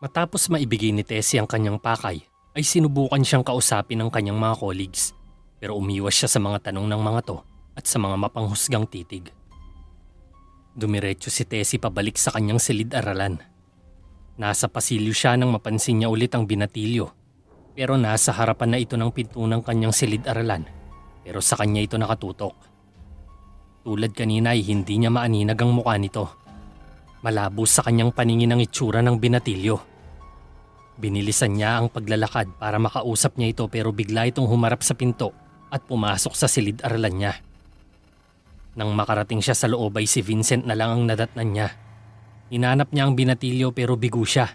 Matapos maibigay ni Tessie ang kanyang pakay, ay sinubukan siyang kausapin ng kanyang mga colleagues pero umiwas siya sa mga tanong ng mga to at sa mga mapanghusgang titig. Dumiretso si Tessie pabalik sa kanyang silid-aralan. Nasa pasilyo siya nang mapansin niya ulit ang binatilyo pero nasa harapan na ito ng pinto ng kanyang silid-aralan pero sa kanya ito nakatutok. Tulad kanina ay hindi niya maaninag ang mukha nito. Malabo sa kanyang paningin ang itsura ng binatilyo. Binilisan niya ang paglalakad para makausap niya ito pero bigla itong humarap sa pinto at pumasok sa silid-aralan niya. Nang makarating siya sa loob ay si Vincent na lang ang nadatnan niya. Hinanap niya ang binatilyo pero bigo siya.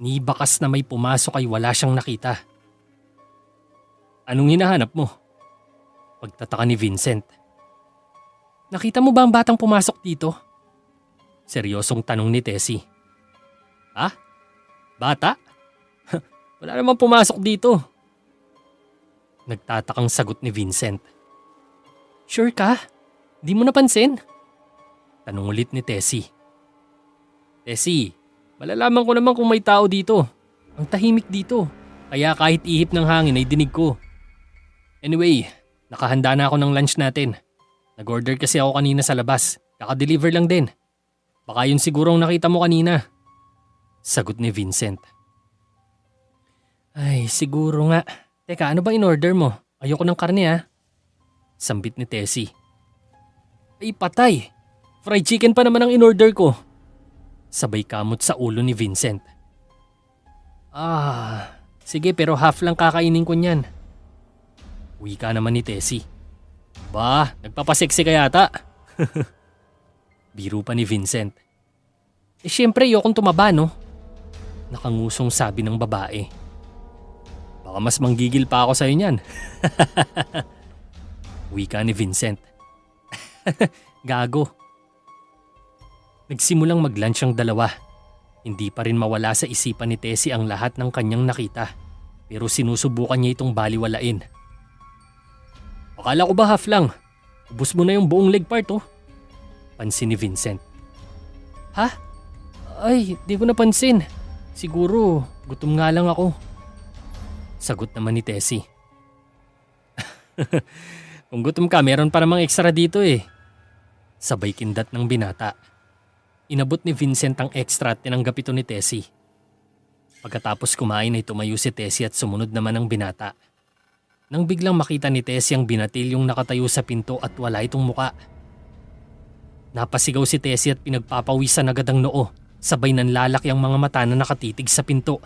Ni bakas na may pumasok ay wala siyang nakita. "Anong hinahanap mo?" Pagtataka ni Vincent. "Nakita mo ba ang batang pumasok dito?" Seryosong tanong ni Tessie. "Ha? Bata? Wala namang pumasok dito." Nagtatakang sagot ni Vincent. "Sure ka? Di mo napansin?" Tanong ulit ni Tessie. "Tessie, malalaman ko naman kung may tao dito. Ang tahimik dito. Kaya kahit ihip ng hangin ay dinig ko. Anyway, nakahanda na ako ng lunch natin. Nag-order kasi ako kanina sa labas. Kaka-deliver lang din. Baka yun siguro ang nakita mo kanina." Sagot ni Vincent. "Ay, siguro nga. Teka, ano ba in-order mo? Ayoko ng karne ha." Sambit ni Tessie. "Ay, patay. Fried chicken pa naman ang in-order ko." Sabay kamot sa ulo ni Vincent. Sige pero half lang kakainin ko niyan." Wika naman ni Tessie. "Ba, nagpapaseksi ka yata." Biro pa ni Vincent. Syempre ayokong tumaba no?" Nakangusong sabi ng babae. "Baka mas manggigil pa ako sa'yo niyan." Wika ni Vincent. Gago. Nagsimulang mag-lunch ang dalawa. Hindi pa rin mawala sa isipan ni Tessie ang lahat ng kanyang nakita pero sinusubukan niya itong baliwalain. "Akala ko ba half lang? Ubus mo na yung buong leg part oh." Pansin ni Vincent. "Ha? Ay, di ko napansin. Siguro, gutom nga lang ako." Sagot naman ni Tessie. "Kung gutom ka, meron pa namang extra dito eh." Sabay kindat ng binata. Inabot ni Vincent ang extra at tinanggap ito ni Tessie. Pagkatapos kumain ay tumayo si Tessie at sumunod naman ang binata. Nang biglang makita ni Tessie ang binatilyong nakatayo sa pinto at wala itong muka. Napasigaw si Tessie at pinagpapawisan agad ang noo, sabay nanlalaki ang mga mata na nakatitig sa pinto.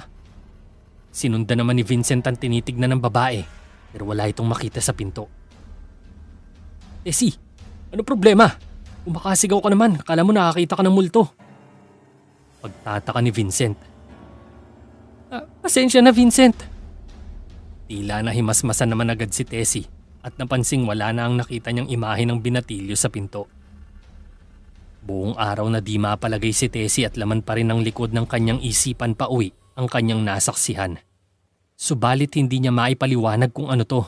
Sinundan naman ni Vincent ang tinitignan ng babae pero wala itong makita sa pinto. "Tessie, ano problema? Umakasigaw ka naman, akala mo nakakita ka ng multo." Pagtataka ni Vincent. Pasensya na Vincent." Tila nahimasmasan naman agad si Tessie at napansing wala na ang nakita niyang imahe ng binatilyo sa pinto. Buong araw na di mapalagay si Tessie at laman pa rin ang likod ng kanyang isipan pa uwi ang kanyang nasaksihan. Subalit hindi niya maipaliwanag kung ano to.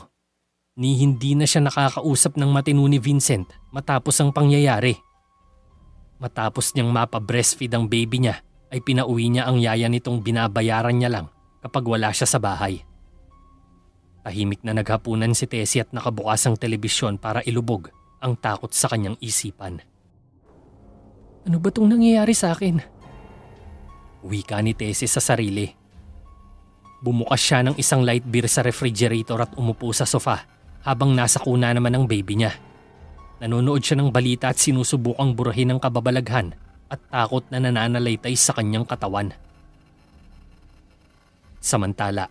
Ni hindi na siya nakakausap ng matino ni Vincent matapos ang pangyayari. Matapos niyang mapa-breastfeed ang baby niya ay pinauwi niya ang yaya nitong binabayaran niya lang kapag wala siya sa bahay. Tahimik na naghapunan si Tessie at nakabukas ang telebisyon para ilubog ang takot sa kanyang isipan. "Ano ba itong nangyayari sa akin?" Wika ni Tessie sa sarili. Bumukas siya ng isang light beer sa refrigerator at umupo sa sofa habang nasa kuna naman ang baby niya. Nanonood siya ng balita at sinusubukang burahin ang kababalaghan at takot na nananalaytay sa kanyang katawan. Samantala,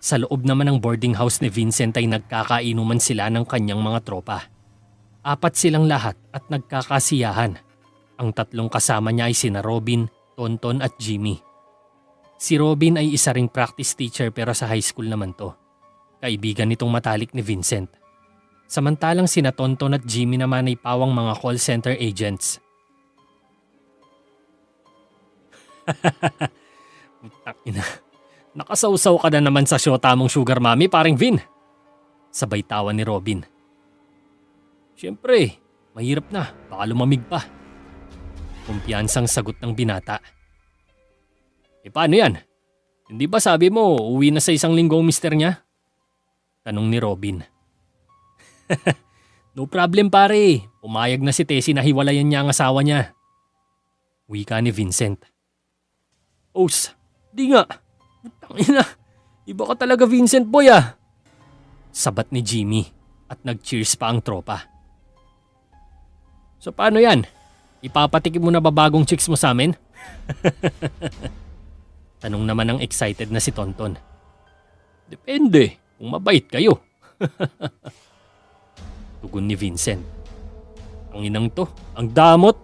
sa loob naman ng boarding house ni Vincent ay nagkakainuman sila ng kanyang mga tropa. 4 silang lahat at nagkakasiyahan. Ang 3 kasama niya ay sina Robin, Tonton at Jimmy. Si Robin ay isa ring practice teacher pero sa high school naman to. Kaibigan nitong matalik ni Vincent. Samantalang sina Tonton at Jimmy naman ay pawang mga call center agents. Ina, nakasawsaw ka na naman sa syota mong sugar mommy paring Vin. Sabay tawa ni Robin. Siyempre, mahirap na, baka lumamig pa. Kumpiyansang sagot ng binata. Paano yan? Hindi ba sabi mo, uwi na sa 1 linggo ang mister niya? Tanong ni Robin. No problem pare, pumayag na si Tessie na hiwalayan niya ang asawa niya. Wika ni Vincent. Os, di nga. Tangina, iba ka talaga Vincent boy ah. Sabat ni Jimmy at nag-cheers pa ang tropa. So paano yan? Ipapatikim mo na ba bagong chicks mo sa amin? Tanong naman ng excited na si Tonton. Depende, kung mabait kayo. Tugon ni Vincent. Ang inang to, ang damot.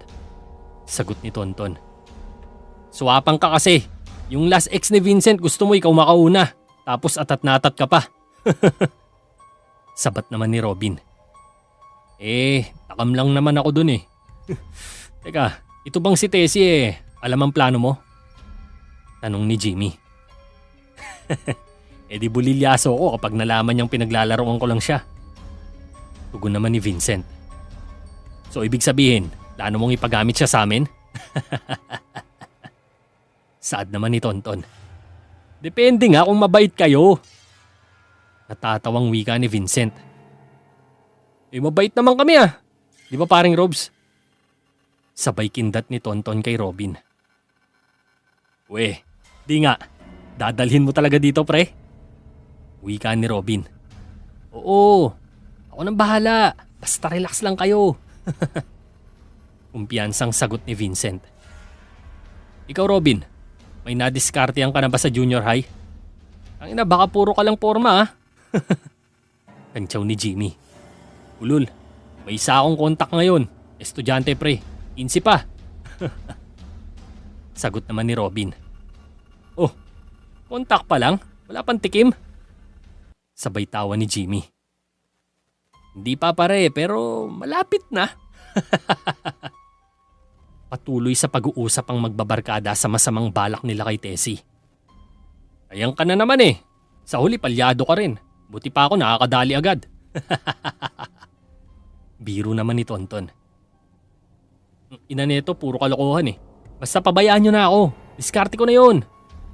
Sagot ni Tonton. Suwapang ka kasi. Yung last ex ni Vincent gusto mo ikaw makauna. Tapos atat na atat ka pa. Sabat naman ni Robin. Takam lang naman ako dun eh. Teka, ito bang si Tessie alam ang plano mo? Tanong ni Jimmy. Di bulilyaso ko kapag nalaman niyang pinaglalaroan ko lang siya. Tugon naman ni Vincent. So ibig sabihin, plano mong ipagamit siya sa amin? Saad naman ni Tonton. Depende nga kung mabait kayo. Natatawang wika ni Vincent. Mabait naman kami ah. Di ba paring Robs? Sabay kindat ni Tonton kay Robin. Di nga. Dadalhin mo talaga dito pre? Wika ni Robin. Oo, ako nang bahala. Basta relax lang kayo. Kumpiyansang sagot ni Vincent. Ikaw Robin, may nadiskartehan ka na ba sa junior high? Ang ina baka puro ka lang porma ah. Kantsaw ni Jimmy. Ulul, may isa akong kontak ngayon. Estudyante pre, 15 pa. Sagot naman ni Robin. Oh, kontak pa lang? Wala pang tikim? Sabay tawa ni Jimmy. Hindi pa pare pero malapit na. Patuloy sa pag-uusap ang magbabarkada sa masamang balak nila kay Tessie. Ayan ka na naman eh. Sa huli palyado ka rin. Buti pa ako nakakadali agad. Biro naman ni Tonton. Ina neto puro kalokohan eh. Basta pabayaan nyo na ako. Diskarte ko na yon.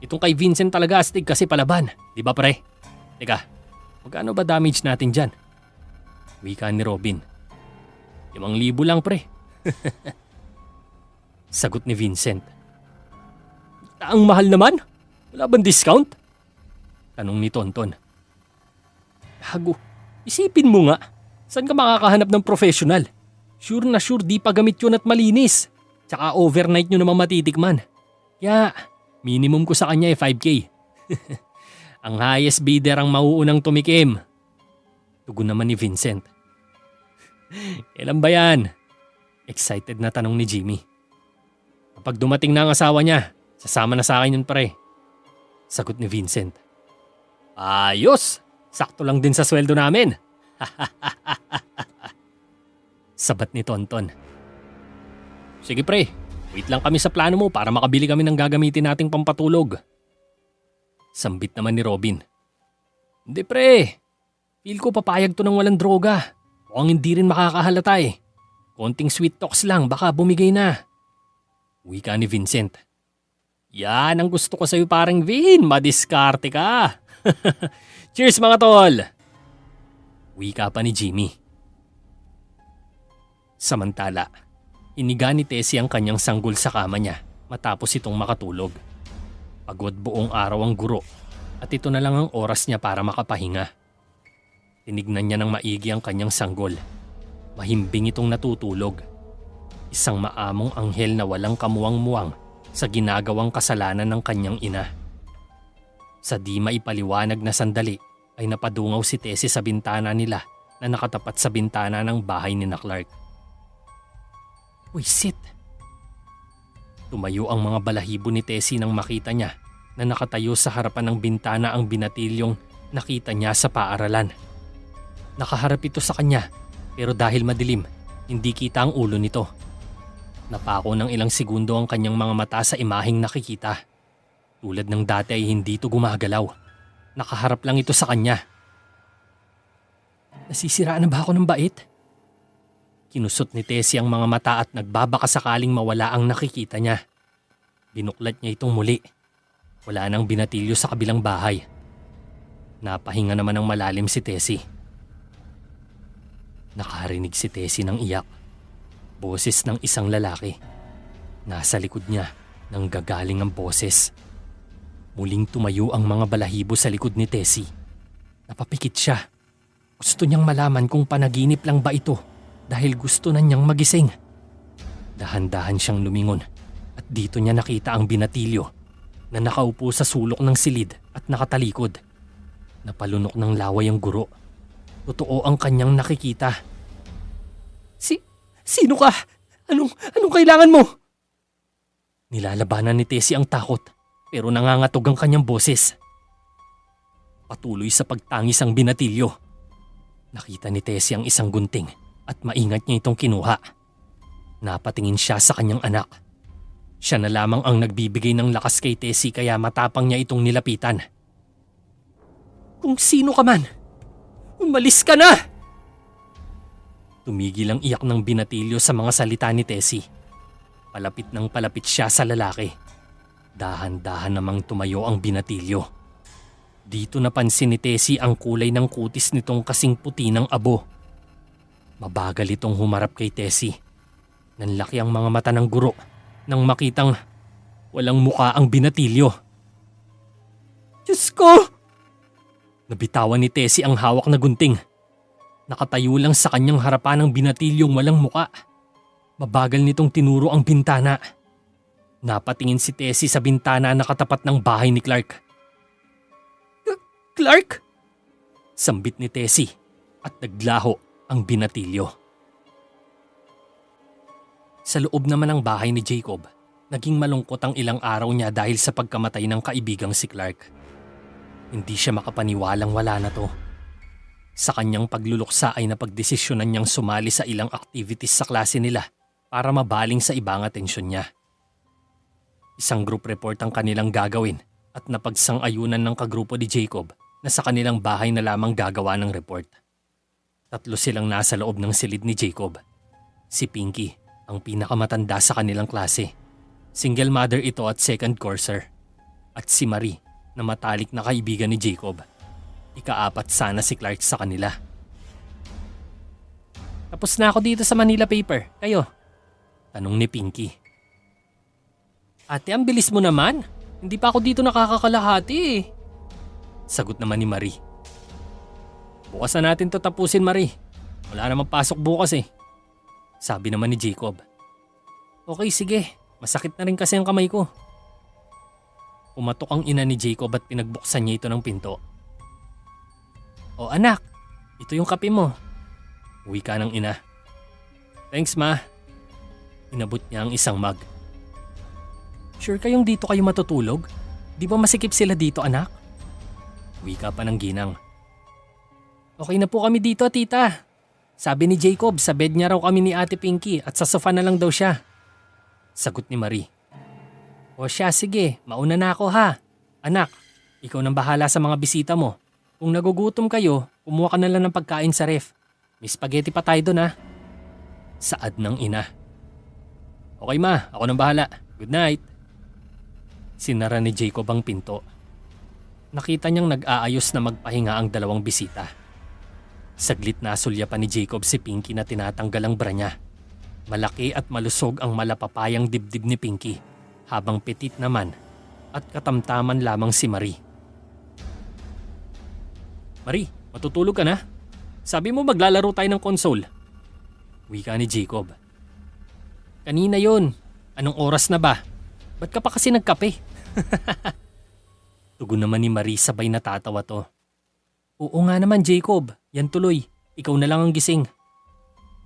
Itong kay Vincent talaga astig kasi palaban. Di ba pre? Teka, magkano ba damage natin dyan? Wika ni Robin. 5,000 lang pre. Sagot ni Vincent. Ang mahal naman? Wala bang discount? Tanong ni Tonton. Hago, isipin mo nga. Saan ka makakahanap ng professional? Sure na sure di pa gamit yun at malinis. Tsaka overnight nyo naman matitikman. Kaya minimum ko sa kanya 5K. Ang highest bidder ang mauunang tumikim. Tugon naman ni Vincent. Kailan ba yan? Excited na tanong ni Jimmy. Kapag dumating na ang asawa niya, sasama na sa akin yun pare. Sagot ni Vincent. Ayos! Sakto lang din sa sweldo namin. Sabat ni Tonton. Sige pre, wait lang kami sa plano mo para makabili kami ng gagamitin nating pampatulog. Sambit naman ni Robin. Hindi pre, feel ko papayag to ng walang droga. Mukhang hindi rin makakahalata eh. Konting sweet talks lang, baka bumigay na. Wika ni Vincent. Yan ang gusto ko sa'yo parang Vin, madiskarte ka. Cheers mga tol! Wika pa ni Jimmy. Samantala, iniga ni Tessie ang kanyang sanggol sa kama niya matapos itong makatulog. Pagod buong araw ang guro at ito na lang ang oras niya para makapahinga. Tinignan niya ng maigi ang kanyang sanggol. Mahimbing itong natutulog. Isang maamong anghel na walang kamuwang-muwang sa ginagawang kasalanan ng kanyang ina. Sa di maipaliwanag na sandali ay napadungaw si Tessie sa bintana nila na nakatapat sa bintana ng bahay ni Clark. Uy, sit! Tumayo ang mga balahibo ni Tessie nang makita niya na nakatayo sa harapan ng bintana ang binatilyong nakita niya sa paaralan. Nakaharap ito sa kanya pero dahil madilim, hindi kita ang ulo nito. Napako ng ilang segundo ang kanyang mga mata sa imaheng nakikita. Tulad ng dati ay hindi ito gumagalaw. Nakaharap lang ito sa kanya. Nasisiraan na ba ako ng bait? Kinusot ni Tessie ang mga mata at nagbabaka sakaling mawala ang nakikita niya. Binuklat niya itong muli. Wala nang binatilyo sa kabilang bahay. Napahinga naman ng malalim si Tessie. Nakarinig si Tessie ng iyak. Boses ng isang lalaki. Nasa likod niya nang gagaling ang boses. Muling tumayo ang mga balahibo sa likod ni Tessie. Napapikit siya. Gusto niyang malaman kung panaginip lang ba ito dahil gusto na niyang magising. Dahan-dahan siyang lumingon at dito niya nakita ang binatilyo na nakaupo sa sulok ng silid at nakatalikod. Napalunok ng laway ang guro. Totoo ang kanyang nakikita. Sino ka? Anong kailangan mo? Nilalabanan ni Tessie ang takot pero nangangatog ang kanyang boses. Patuloy sa pagtangis ang binatilyo. Nakita ni Tessie ang isang gunting at maingat niya itong kinuha. Napatingin siya sa kanyang anak. Siya na lamang ang nagbibigay ng lakas kay Tessie kaya matapang niya itong nilapitan. Kung sino ka man, umalis ka na! Tumigil ang iyak ng binatilyo sa mga salita ni Tessie. Palapit ng palapit siya sa lalaki. Dahan-dahan namang tumayo ang binatilyo. Dito napansin ni Tessie ang kulay ng kutis nitong kasing puti ng abo. Mabagal itong humarap kay Tessie. Nanlaki ang mga mata ng guro nang makitang walang muka ang binatilyo. Diyos ko! Nabitawan ni Tessie ang hawak na gunting. Nakatayo lang sa kanyang harapan ang binatilyong walang muka. Mabagal nitong tinuro ang bintana. Napatingin si Tessie sa bintana na katapat ng bahay ni Clark. Clark? Sambit ni Tessie at naglaho ang binatilyo. Sa loob naman ng bahay ni Jacob, naging malungkot ang ilang araw niya dahil sa pagkamatay ng kaibigang si Clark. Hindi siya makapaniwalang wala na to. Sa kanyang pagluluksa ay napagdesisyonan niyang sumali sa ilang activities sa klase nila para mabaling sa ibang atensyon niya. Isang group report ang kanilang gagawin at napagsang-ayunan ng kagrupo ni Jacob na sa kanilang bahay na lamang gagawa ng report. 3 silang nasa loob ng silid ni Jacob. Si Pinky, ang pinakamatanda sa kanilang klase. Single mother ito at second courser. At si Marie, na matalik na kaibigan ni Jacob. Ika-4 sana si Clark sa kanila. Tapos na ako dito sa Manila paper. Kayo? Tanong ni Pinky. Ate, ang bilis mo naman. Hindi pa ako dito nakakakalahati eh. Sagot naman ni Marie. Bukas na natin to tapusin, Marie. Wala namang pasok bukas eh. Sabi naman ni Jacob. Okay, sige. Masakit na rin kasi ang kamay ko. Pumatok ang ina ni Jacob at pinagbuksan niya ito ng pinto. O anak, ito yung kape mo. Uwi ka ng ina. Thanks, ma. Inabot niya ang isang mug. Sure kayong dito kayo matutulog? Di ba masikip sila dito, anak? Uwi ka pa ng ginang. Okay na po kami dito, tita. Sabi ni Jacob, sa bed niya raw kami ni Ate Pinky at sa sofa na lang daw siya. Sagot ni Marie. O siya, sige, mauna na ako ha. Anak, ikaw nang bahala sa mga bisita mo. Kung nagugutom kayo, kumuha ka na lang ng pagkain sa ref. May spaghetti pa tayo doon ha. Saad ng ina. Okay ma, ako nang bahala. Good night. Sinara ni Jacob ang pinto. Nakita niyang nag-aayos na magpahinga ang 2 bisita. Saglit na sulyapan ni Jacob si Pinky na tinatanggal ang bra niya. Malaki at malusog ang malapapayang dibdib ni Pinky, habang petit naman at katamtaman lamang si Marie. Marie, matutulog ka na? Sabi mo maglalaro tayo ng console. Wika ni Jacob. Kanina yon. Anong oras na ba? Ba't ka pa kasi nagkape? Tugon naman ni Marie sabay natatawa to. Oo nga naman Jacob, yan tuloy. Ikaw na lang ang gising.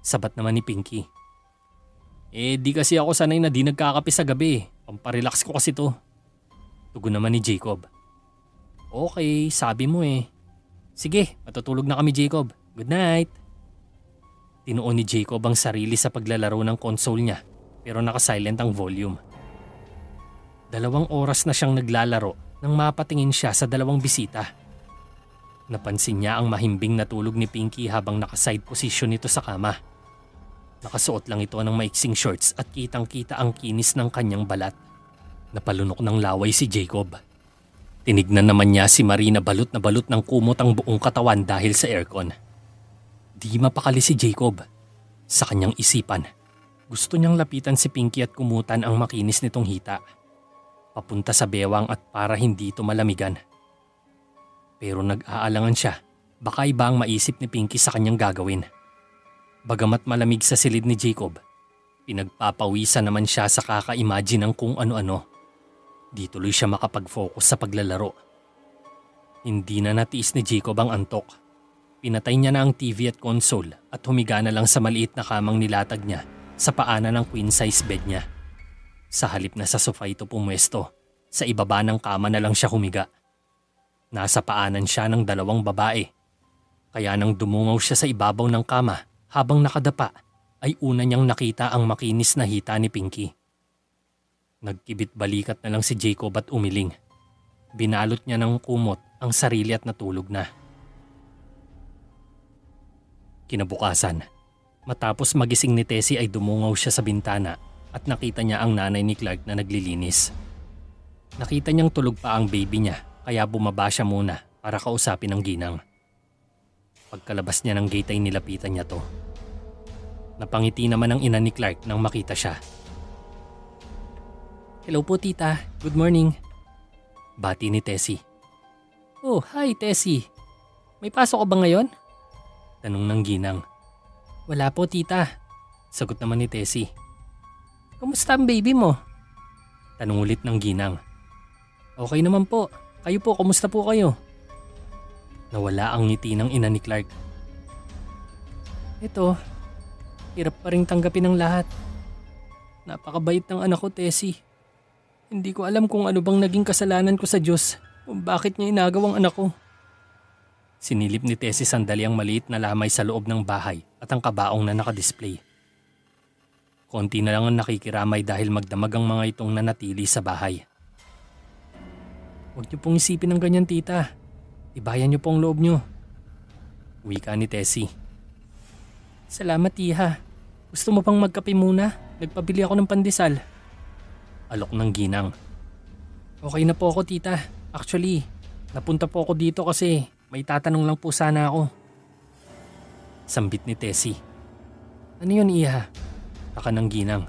Sabat naman ni Pinky. Di kasi ako sanay na di nagkakape sa gabi. Pamparelax ko kasi to. Tugon naman ni Jacob. Okay, sabi mo eh. Sige, matutulog na kami Jacob. Good night. Tinuon ni Jacob ang sarili sa paglalaro ng console niya pero nakasilent ang volume. 2 oras na siyang naglalaro nang mapatingin siya sa 2 bisita. Napansin niya ang mahimbing na tulog ni Pinky habang nakaside position nito sa kama. Nakasuot lang ito ng maiksing shorts at kitang-kita ang kinis ng kanyang balat. Napalunok ng laway si Jacob. Tinignan naman niya si Marie na balot ng kumot ang buong katawan dahil sa aircon. Di mapakali si Jacob. Sa kanyang isipan, gusto niyang lapitan si Pinky at kumutan ang makinis nitong hita. Papunta sa bewang at para hindi ito malamigan. Pero nag-aalangan siya, baka iba ang maisip ni Pinky sa kanyang gagawin. Bagamat malamig sa silid ni Jacob, pinagpapawisan naman siya sa kaka-imagine ng kung ano-ano. Di tuloy siya makapag-focus sa paglalaro. Hindi na natiis ni Jacob ang antok. Pinatay niya na ang TV at console at humiga na lang sa maliit na kamang nilatag niya sa paanan ng queen-size bed niya. Sa halip na sa sofa ito pumwesto, sa ibaba ng kama na lang siya humiga. Nasa paanan siya ng dalawang babae. Kaya nang dumungaw siya sa ibabaw ng kama habang nakadapa, ay una niyang nakita ang makinis na hita ni Pinky. Nagkibit balikat na lang si Jacob at umiling. Binalot niya ng kumot ang sarili at natulog na. Kinabukasan, matapos magising ni Tessie ay dumungaw siya sa bintana at nakita niya ang nanay ni Clark na naglilinis. Nakita niyang tulog pa ang baby niya kaya bumaba siya muna para kausapin ang ginang. Pagkalabas niya ng gate ay nilapitan niya to. Napangiti naman ang ina ni Clark nang makita siya. "Hello po tita, good morning." Bati ni Tessie. "Oh, hi Tessie. May pasok ka ba ngayon?" Tanong ng ginang. "Wala po tita," sagot naman ni Tessie. "Kamusta ang baby mo?" Tanong ulit ng ginang. "Okay naman po. Kayo po, kamusta po kayo?" Nawala ang ngiti ng ina ni Clark. "Ito, hirap pa rin tanggapin ang lahat. Napakabait ng anak ko, Tessie. Hindi ko alam kung ano bang naging kasalanan ko sa Diyos kung bakit niya inagawang anak ko." Sinilip ni Tessie sandali ang maliit na lamay sa loob ng bahay at ang kabaong na nakadisplay. Konti na lang ang nakikiramay dahil magdamag ang mga itong nanatili sa bahay. "Huwag niyo pong isipin ng ganyan tita. Ibayan niyo po ang loob niyo," wika ni Tessie. "Salamat iha. Gusto mo pang magkape muna? Nagpabili ako ng pandesal." Alok ng ginang. "Okay na po ako tita. Actually, napunta po ako dito kasi may tatanong lang po sana ako." Sambit ni Tessie. "Ano yun iha?" Taka ng ginang.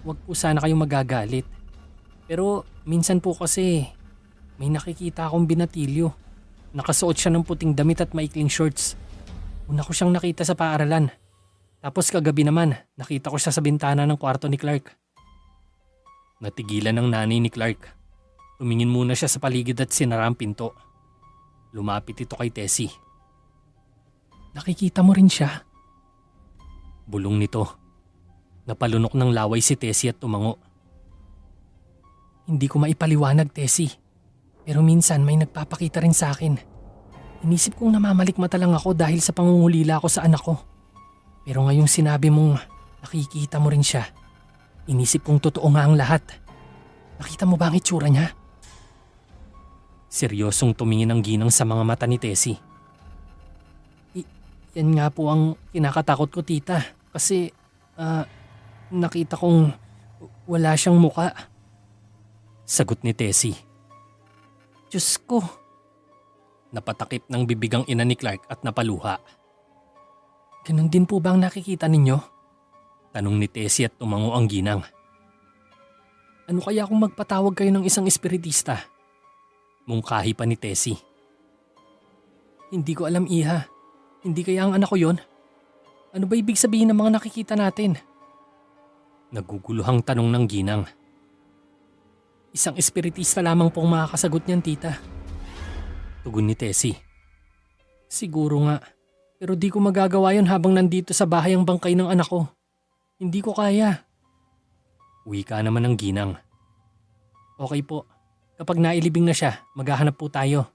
Wag po sana kayong magagalit. Pero minsan po kasi may nakikita akong binatilyo. Nakasuot siya ng puting damit at maikling shorts. Una ko siyang nakita sa paaralan. Tapos kagabi naman, nakita ko siya sa bintana ng kwarto ni Clark." Natigilan ng nanay ni Clark. Tumingin muna siya sa paligid at sinara ang pinto. Lumapit ito kay Tessie. "Nakikita mo rin siya?" Bulong nito. Napalunok ng laway si Tessie at tumango. "Hindi ko maipaliwanag, Tessie. Pero minsan may nagpapakita rin sa akin. Inisip kong namamalikmata lang ako dahil sa pangungulila ko sa anak ko. Pero ngayong sinabi mong nakikita mo rin siya, inisip kong totoo nga ang lahat. Nakita mo ba ang itsura niya?" Seryosong tumingin ang ginang sa mga mata ni Tessie. Yan nga po ang kinakatakot ko tita. Kasi nakita kong wala siyang muka." Sagot ni Tessie. "Diyos ko." Napatakip ng bibig ang ina ni Clark at napaluha. "Ganon din po ba ang nakikita ninyo?" Tanong ni Tessie at tumango ang ginang. "Ano kaya kung magpatawag kayo ng isang espiritista?" Mungkahi pa ni Tessie. "Hindi ko alam iha. Hindi kaya ang anak ko yon? Ano ba ibig sabihin ng mga nakikita natin?" Naguguluhang tanong ng ginang. "Isang espiritista lamang pong makakasagot niyan tita." Tugon ni Tessie. "Siguro nga. Pero di ko magagawa yon habang nandito sa bahay ang bangkay ng anak ko. Hindi ko kaya." Wika naman ng ginang. "Okay po. Kapag nailibing na siya, maghahanap po tayo."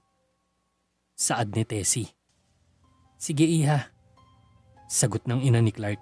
Saad ni Tessie. "Sige iha." Sagot ng ina ni Clark.